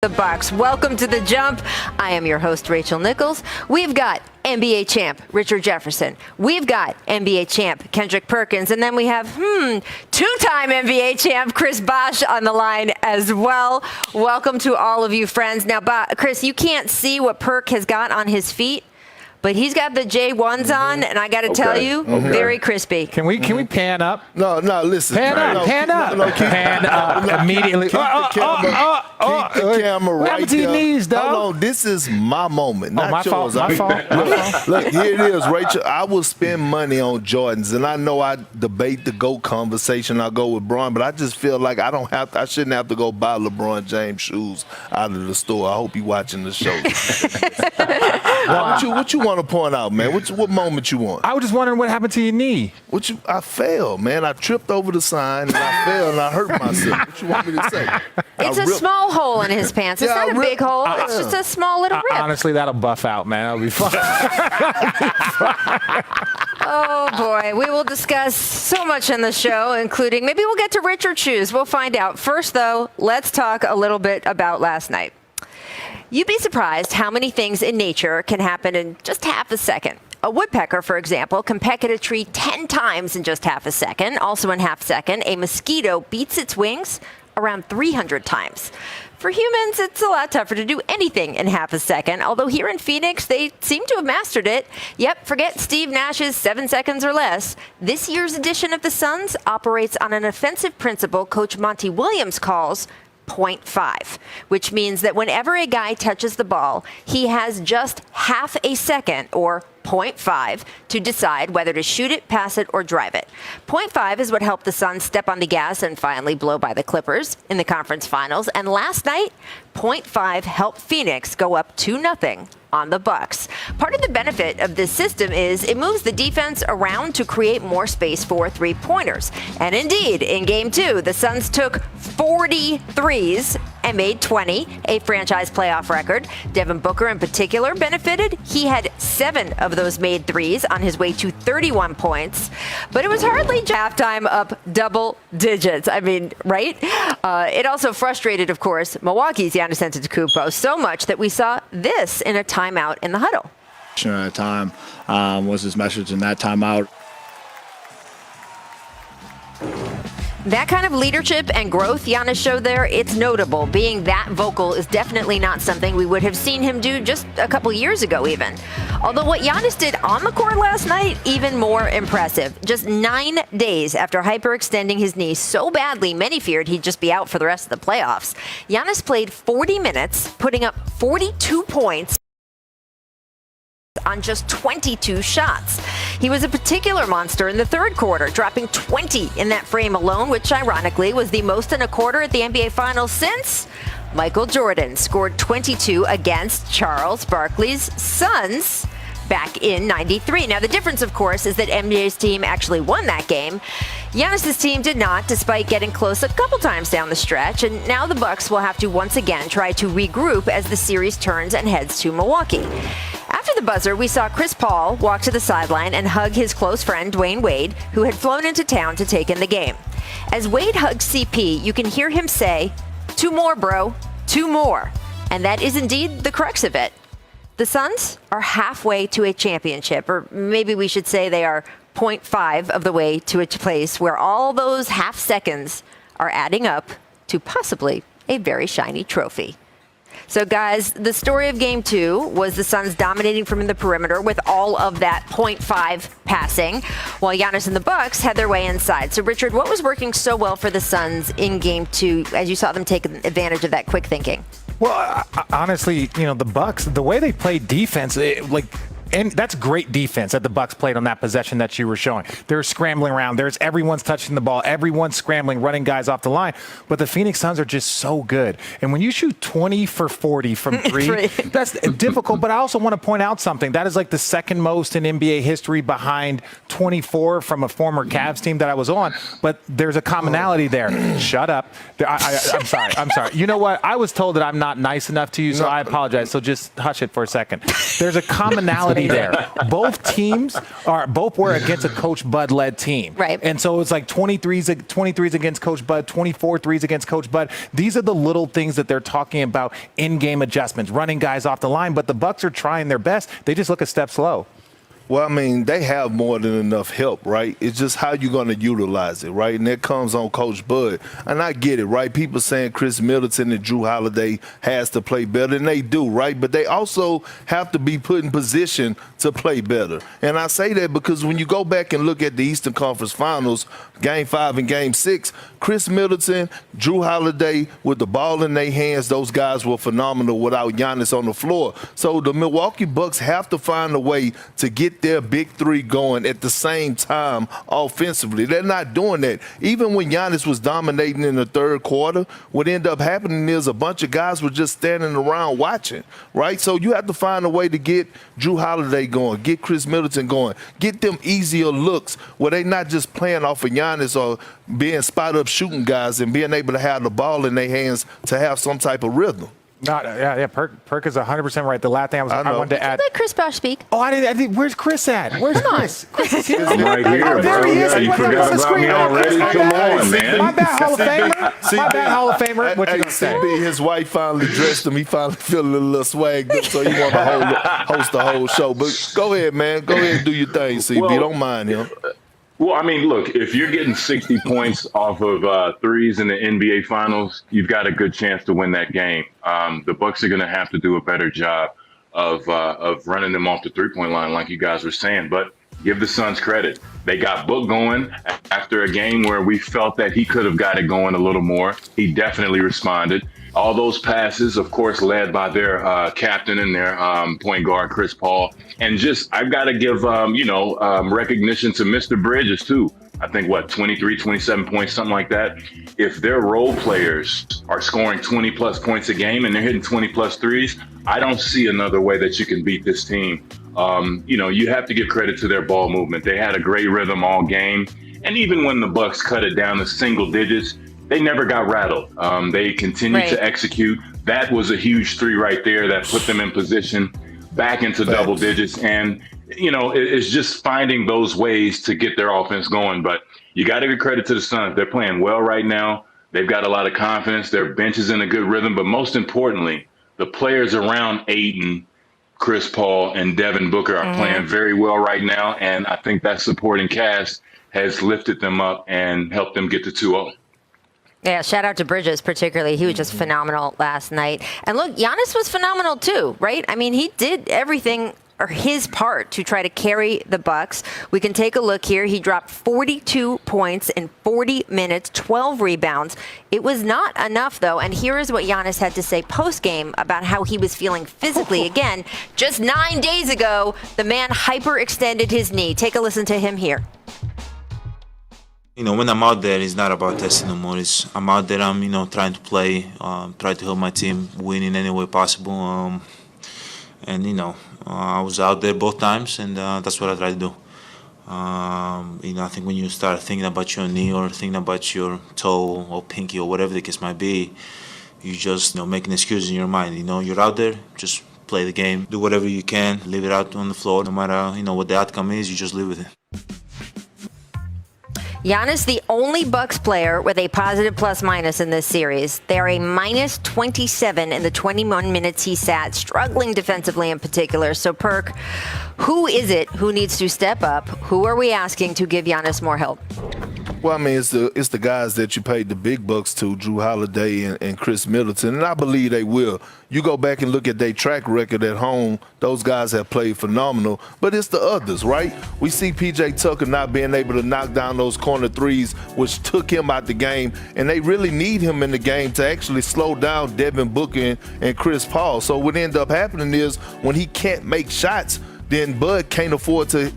The Bucks. Welcome to The Jump. I am your host, Rachel Nichols. We've got NBA champ Richard Jefferson. We've got NBA champ Kendrick Perkins. And then we have, two-time NBA champ Chris Bosh on the line as well. Welcome to all of you friends. Now, Chris, you can't see what Perk has got on his feet, but he's got the J1s on, and I got to tell you, very crispy. Can we pan up? No, listen. Pan up immediately. Keep the camera What right happened to your there. knees, dog? Hold on, this is my moment, not my yours. fault. My fault. Look, here it is, Rachel. I will spend money on Jordans, and I know I debate the GOAT conversation. I'll go with Bron, but I just feel like I shouldn't have to go buy LeBron James shoes out of the store. I hope you're watching the show. What you want to point out, man? What moment you want? I was just wondering what happened to your knee. I fell, man. I tripped over the sign, and I fell, and I hurt myself. What you want me to say? It's a small hole in his pants. It's not a big hole. It's just a small little rip. Honestly, that'll buff out, man. That'll be fun. Oh, boy. We will discuss so much in the show, including maybe we'll get to Richard's shoes. We'll find out. First, though, let's talk a little bit about last night. You'd be surprised how many things in nature can happen in just half a second. A woodpecker, for example, can peck at a tree 10 times in just half a second. Also in half a second, a mosquito beats its wings around 300 times. For humans, it's a lot tougher to do anything in half a second, although here in Phoenix, they seem to have mastered it. Yep, forget Steve Nash's 7 seconds or less. This year's edition of the Suns operates on an offensive principle Coach Monty Williams calls 0.5, which means that whenever a guy touches the ball, he has just half a second, or 0.5, to decide whether to shoot it, pass it, or drive it. 0.5 is what helped the Suns step on the gas and finally blow by the Clippers in the conference finals. And last night, 0.5 helped Phoenix go up 2-0 on the Bucks. Part of the benefit of this system is it moves the defense around to create more space for three-pointers. And indeed, in Game 2, the Suns took 40 threes and made 20, a franchise playoff record. Devin Booker in particular benefited. He had 7 of those made threes on his way to 31 points. But it was hardly halftime up double digits. I mean, right? It also frustrated, of course, Milwaukee's Giannis Antetokounmpo so much that we saw this in a timeout in the huddle. At a time was his message in that timeout. That kind of leadership and growth Giannis showed there, it's notable. Being that vocal is definitely not something we would have seen him do just a couple years ago even. Although what Giannis did on the court last night, even more impressive. Just 9 days after hyperextending his knee so badly, many feared he'd just be out for the rest of the playoffs. Giannis played 40 minutes, putting up 42 points on just 22 shots. He was a particular monster in the third quarter, dropping 20 in that frame alone, which ironically was the most in a quarter at the NBA Finals since Michael Jordan scored 22 against Charles Barkley's Suns back in '93. Now, the difference, of course, is that NBA's team actually won that game. Giannis's team did not, despite getting close a couple times down the stretch, and now the Bucks will have to once again try to regroup as the series turns and heads to Milwaukee. After the buzzer, we saw Chris Paul walk to the sideline and hug his close friend Dwayne Wade, who had flown into town to take in the game. As Wade hugs CP, you can hear him say, "2 more, bro, 2 more." And that is indeed the crux of it. The Suns are halfway to a championship, or maybe we should say they are 0.5 of the way to a place where all those half seconds are adding up to possibly a very shiny trophy. So, guys, the story of Game 2 was the Suns dominating from the perimeter with all of that 0.5 passing, while Giannis and the Bucks had their way inside. So, Richard, what was working so well for the Suns in Game 2 as you saw them take advantage of that quick thinking? Well, honestly, the Bucks, the way they played defense, and that's great defense that the Bucks played on that possession that you were showing. They're scrambling around. Everyone's touching the ball. Everyone's scrambling, running guys off the line. But the Phoenix Suns are just so good. And when you shoot 20 for 40 from three, that's difficult. But I also want to point out something. That is like the second most in NBA history behind 24 from a former Cavs team that I was on. But there's a commonality there. Shut up. I'm sorry. I'm sorry. You know what? I was told that I'm not nice enough to you, so I apologize. So just hush it for a second. There's a commonality mentality there. Both teams both were against a Coach Bud-led team. Right. And so it's like 23s against Coach Bud, 24 threes against Coach Bud. These are the little things that they're talking about, in-game adjustments, running guys off the line. But the Bucks are trying their best. They just look a step slow. Well, I mean, they have more than enough help, right? It's just how you're going to utilize it, right? And that comes on Coach Bud. And I get it, right? People saying Chris Middleton and Drew Holiday has to play better, and they do, right? But they also have to be put in position to play better. And I say that because when you go back and look at the Eastern Conference Finals, Game 5 and Game 6, Chris Middleton, Drew Holiday, with the ball in their hands, those guys were phenomenal without Giannis on the floor. So the Milwaukee Bucks have to find a way to get their big three going at the same time offensively. They're not doing that. Even when Giannis was dominating in the third quarter, what ended up happening is a bunch of guys were just standing around watching, right? So you have to find a way to get Drew Holiday going, get Chris Middleton going, get them easier looks where they're not just playing off of Giannis or being spot-up shooting guys and being able to have the ball in their hands to have some type of rhythm. Perk is 100% right. The last thing I wanted to add. Let Chris Bosh speak. Oh, I didn't. Where's Chris at? Where's Chris? Chris is here. I'm right here. Oh, there he is. You forgot about me already? Come on, man. My bad, Hall of Famer. My bad, Hall of Famer. What you gonna say? CB, his wife finally dressed him. He finally feeling a little swagged up, so he want to host the whole show. But go ahead, man. Go ahead and do your thing, CB. Well, Don't mind him. Well, I mean, look, if you're getting 60 points off of threes in the NBA Finals, you've got a good chance to win that game. The Bucks are going to have to do a better job of running them off the three-point line, like you guys were saying. But give the Suns credit. They got Book going after a game where we felt that he could have got it going a little more. He definitely responded. All those passes, of course, led by their captain and their point guard, Chris Paul. And just, I've got to give, recognition to Mr. Bridges, too. I think, 23, 27 points, something like that. If their role players are scoring 20-plus points a game and they're hitting 20-plus threes, I don't see another way that you can beat this team. You have to give credit to their ball movement. They had a great rhythm all game. And even when the Bucks cut it down to single digits, they never got rattled. They continued to execute. That was a huge three right there that put them in position back into double digits. And, it's just finding those ways to get their offense going. But you got to give credit to the Suns. They're playing well right now. They've got a lot of confidence. Their bench is in a good rhythm. But most importantly, the players around Ayton, Chris Paul, and Devin Booker are playing very well right now. And I think that supporting cast has lifted them up and helped them get to 2-0. Yeah, shout out to Bridges particularly. He was just phenomenal last night. And look, Giannis was phenomenal too, right? I mean, he did everything or his part to try to carry the Bucks. We can take a look here. He dropped 42 points in 40 minutes, 12 rebounds. It was not enough, though. And here is what Giannis had to say post-game about how he was feeling physically. Again, just 9 days ago, the man hyperextended his knee. Take a listen to him here. When I'm out there, it's not about testing no more. I'm out there, I'm, trying to play, try to help my team win in any way possible. I was out there both times, and that's what I try to do. I think when you start thinking about your knee or thinking about your toe or pinky or whatever the case might be, you just, make an excuse in your mind. You're out there, just play the game, do whatever you can, leave it out on the floor. No matter, what the outcome is, you just live with it. Giannis, the only Bucks player with a positive plus-minus in this series. They are a minus 27 in the 21 minutes he sat, struggling defensively in particular. So, Perk, who is it who needs to step up? Who are we asking to give Giannis more help? Well, I mean, it's the guys that you paid the big bucks to, Drew Holiday and Chris Middleton, and I believe they will. You go back and look at their track record at home, those guys have played phenomenal, but it's the others, right? We see P.J. Tucker not being able to knock down those corner threes, which took him out the game, and they really need him in the game to actually slow down Devin Booker and Chris Paul. So what ends up happening is when he can't make shots, then Bud can't afford to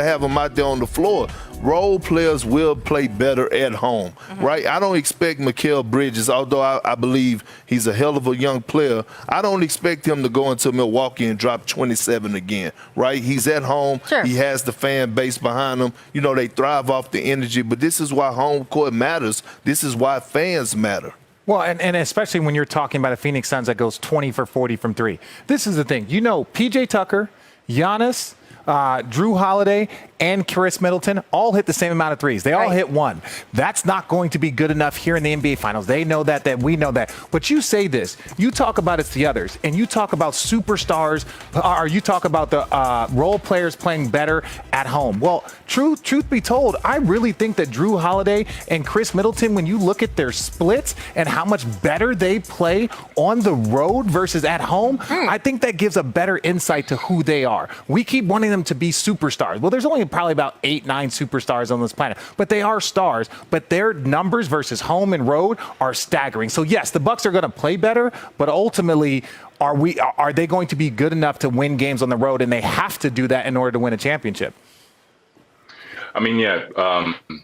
have him out there on the floor. Role players will play better at home, right? I don't expect Mikal Bridges, although I believe he's a hell of a young player, I don't expect him to go into Milwaukee and drop 27 again, right? He's at home. Sure. He has the fan base behind him. They thrive off the energy, but this is why home court matters. This is why fans matter. Well, and especially when you're talking about a Phoenix Suns that goes 20 for 40 from three. This is the thing. You know, P.J. Tucker, Giannis, Drew Holiday, and Chris Middleton all hit the same amount of threes. They all hit one. That's not going to be good enough here in the NBA Finals. They know that we know that. But you say this. You talk about it's the others, and you talk about superstars, or you talk about the role players playing better at home. Well, truth be told, I really think that Drew Holiday and Chris Middleton, when you look at their splits and how much better they play on the road versus at home, I think that gives a better insight to who they are. We keep wanting them to be superstars. Well, there's only probably about 8-9 superstars on this planet, but they are stars. But their numbers versus home and road are staggering. So yes, the Bucks are going to play better, but ultimately, are they going to be good enough to win games on the road? And they have to do that in order to win a championship. I mean,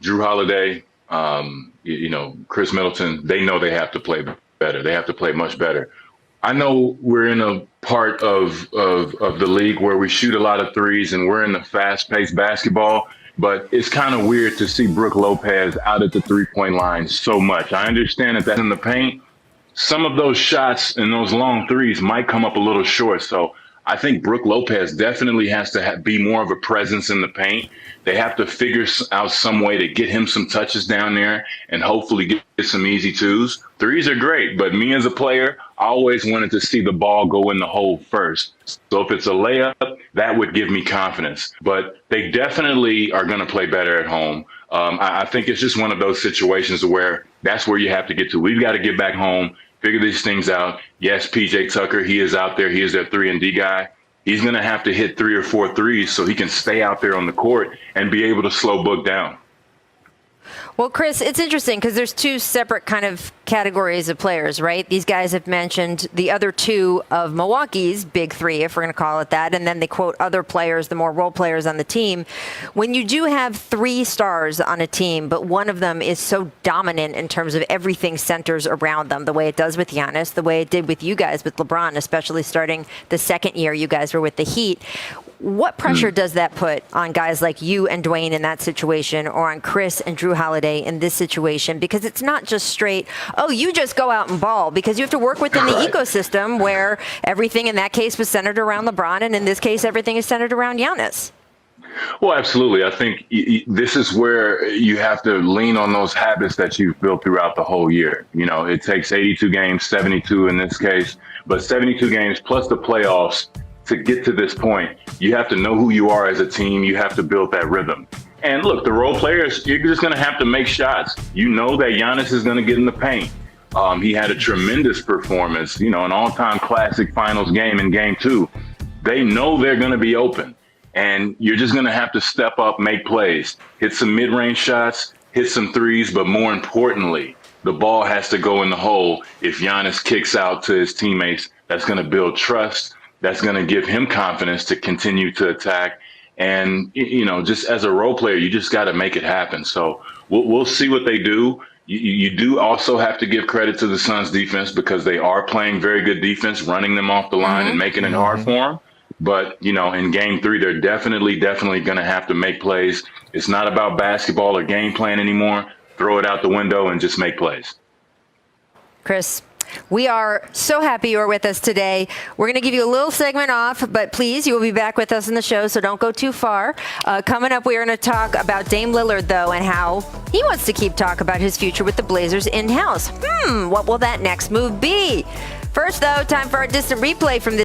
Drew Holiday, Chris Middleton, they know they have to play better. They have to play much better. I know we're in a part of the league where we shoot a lot of threes and we're in the fast-paced basketball, but it's kind of weird to see Brook Lopez out at the three-point line so much. I understand that that's in the paint. Some of those shots and those long threes might come up a little short, so I think Brook Lopez definitely has to be more of a presence in the paint. They have to figure out some way to get him some touches down there and hopefully get some easy twos. Threes are great, but me as a player, I always wanted to see the ball go in the hole first. So if it's a layup, that would give me confidence. But they definitely are going to play better at home. I think it's just one of those situations where that's where you have to get to. We've got to get back home, figure these things out. Yes, P.J. Tucker, he is out there. He is their 3-and-D guy. He's going to have to hit 3 or 4 threes so he can stay out there on the court and be able to slow Book down. Well, Chris, it's interesting because there's two separate kind of categories of players, right? These guys have mentioned the other two of Milwaukee's big three, if we're going to call it that, and then they quote other players, the more role players on the team. When you do have 3 stars on a team, but one of them is so dominant in terms of everything centers around them, the way it does with Giannis, the way it did with you guys, with LeBron, especially starting the second year you guys were with the Heat. What pressure does that put on guys like you and Dwayne in that situation, or on Chris and Drew Holiday in this situation? Because it's not just straight, oh, you just go out and ball, because you have to work within the ecosystem where everything in that case was centered around LeBron, and in this case, everything is centered around Giannis. Well, absolutely. I think this is where you have to lean on those habits that you've built throughout the whole year. You know, it takes 82 games, 72 in this case, but 72 games plus the playoffs to get to this point. You have to know who you are as a team. You have to build that rhythm. And look, the role players, you're just going to have to make shots. You know that Giannis is going to get in the paint. He had a tremendous performance, an all-time classic finals game in game 2. They know they're going to be open, and you're just going to have to step up, make plays, hit some mid-range shots, hit some threes, but more importantly, the ball has to go in the hole. If Giannis kicks out to his teammates, that's going to build trust. That's going to give him confidence to continue to attack. And, just as a role player, you just got to make it happen. So we'll see what they do. You do also have to give credit to the Suns defense, because they are playing very good defense, running them off the line and making it hard for them. But, in game 3, they're definitely going to have to make plays. It's not about basketball or game plan anymore. Throw it out the window and just make plays. Chris, we are so happy you're with us today. We're going to give you a little segment off, but please, you will be back with us in the show, so don't go too far. Coming up, we are going to talk about Dame Lillard, though, and how he wants to keep talk about his future with the Blazers in-house. What will that next move be? First, though, time for our distant replay from this